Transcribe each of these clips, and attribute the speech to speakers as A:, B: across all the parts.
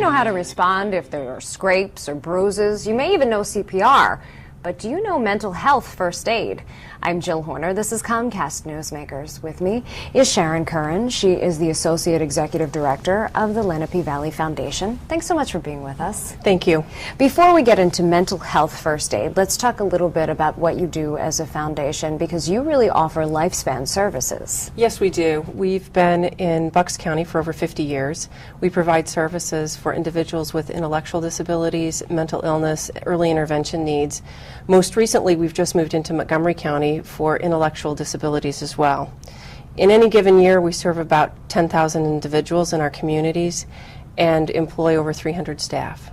A: know how to respond if there are scrapes or bruises. You may even know CPR. But do you know mental health first aid? I'm Jill Horner. This is Comcast Newsmakers. With me is Sharon Curran. She is the Associate Executive Director of the Lenape Valley Foundation. Thanks so much for being with us.
B: Thank you.
A: Before we get into mental health first aid, let's talk a little bit about what you do as a foundation, because you really offer lifespan services.
B: Yes, we do. We've been in Bucks County for over 50 years. We provide services for individuals with intellectual disabilities, mental illness, early intervention needs. Most recently, we've just moved into Montgomery County for intellectual disabilities as well. In any given year, we serve about 10,000 individuals in our communities and employ over 300 staff.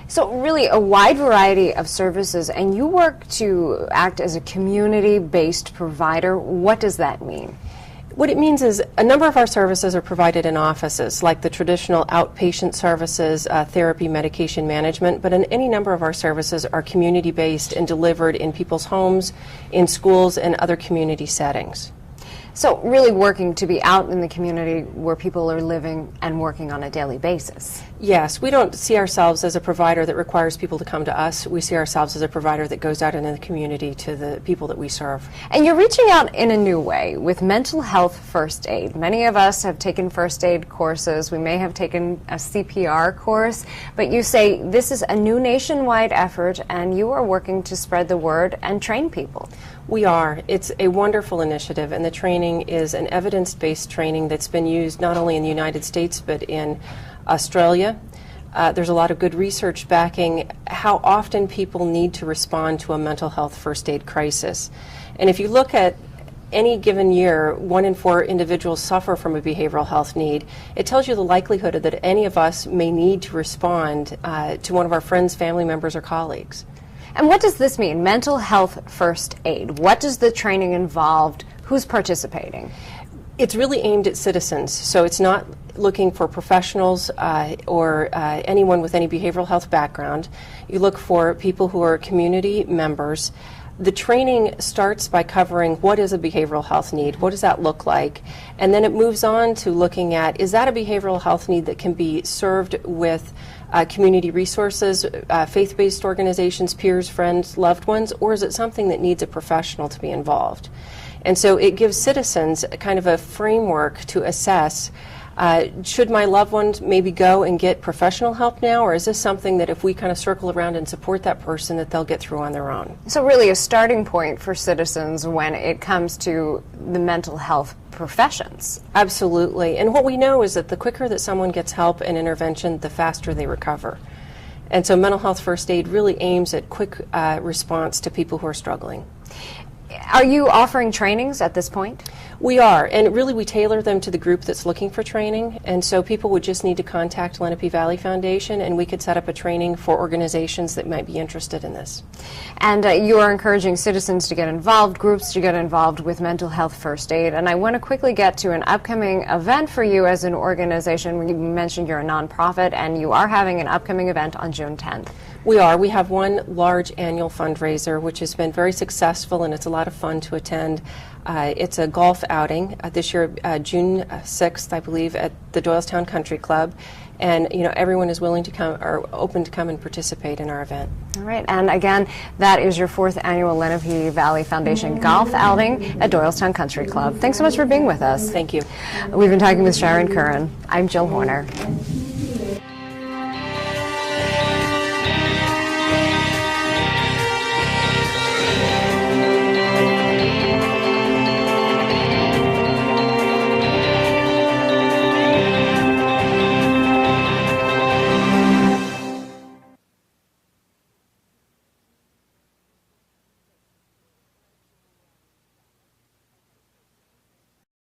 A: So really a wide variety of services, and you work to act as a community-based provider. What does that mean?
B: What it means is a number of our services are provided in offices, like the traditional outpatient services, therapy, medication management, but in any number of our services are community-based and delivered in people's homes, in schools, and other community settings.
A: So really working to be out in the community where people are living and working on a daily basis.
B: Yes, we don't see ourselves as a provider that requires people to come to us. We see ourselves as a provider that goes out into the community to the people that we serve.
A: And you're reaching out in a new way with mental health first aid. Many of us have taken first aid courses. We may have taken a CPR course, but you say this is a new nationwide effort and you are working to spread the word and train people.
B: We are. It's a wonderful initiative, and the training is an evidence-based training that's been used not only in the United States but in Australia. There's a lot of good research backing how often people need to respond to a mental health first aid crisis. And if you look at any given year, 1 in 4 individuals suffer from a behavioral health need. It tells you the likelihood that any of us may need to respond to one of our friends, family members, or colleagues.
A: And what does this mean, mental health first aid? What does the training involve? Who's participating?
B: It's really aimed at citizens, so it's not looking for professionals or anyone with any behavioral health background. You look for people who are community members. The training starts by covering what is a behavioral health need, what does that look like, and then it moves on to looking at, is that a behavioral health need that can be served with community resources, faith-based organizations, peers, friends, loved ones, or is it something that needs a professional to be involved? And so it gives citizens kind of a framework to assess, should my loved ones maybe go and get professional help now, or is this something that if we kind of circle around and support that person that they'll get through on their own? So
A: really a starting point for citizens when it comes to the mental health professions.
B: Absolutely. And what we know is that the quicker that someone gets help and intervention, the faster they recover. And so mental health first aid really aims at quick response to people who are struggling.
A: Are you offering trainings at this point?
B: We are, and really we tailor them to the group that's looking for training, and so people would just need to contact Lenape Valley Foundation and we could set up a training for organizations that might be interested in this.
A: And you are encouraging citizens to get involved, groups to get involved with mental health first aid, and I want to quickly get to an upcoming event for you as an organization. You mentioned you're a nonprofit and you are having an upcoming event on June 10th.
B: We are. We have one large annual fundraiser which has been very successful and it's a lot of fun to attend. It's a golf outing this year, June 6th, I believe, at the Doylestown Country Club. And, you know, everyone is willing to come or open to come and participate in our event.
A: All right. And again, that is your 4th annual Lenape Valley Foundation golf outing at Doylestown Country Club. Thanks so much for being with us.
B: Thank you.
A: We've been talking with Sharon Curran. I'm Jill Horner.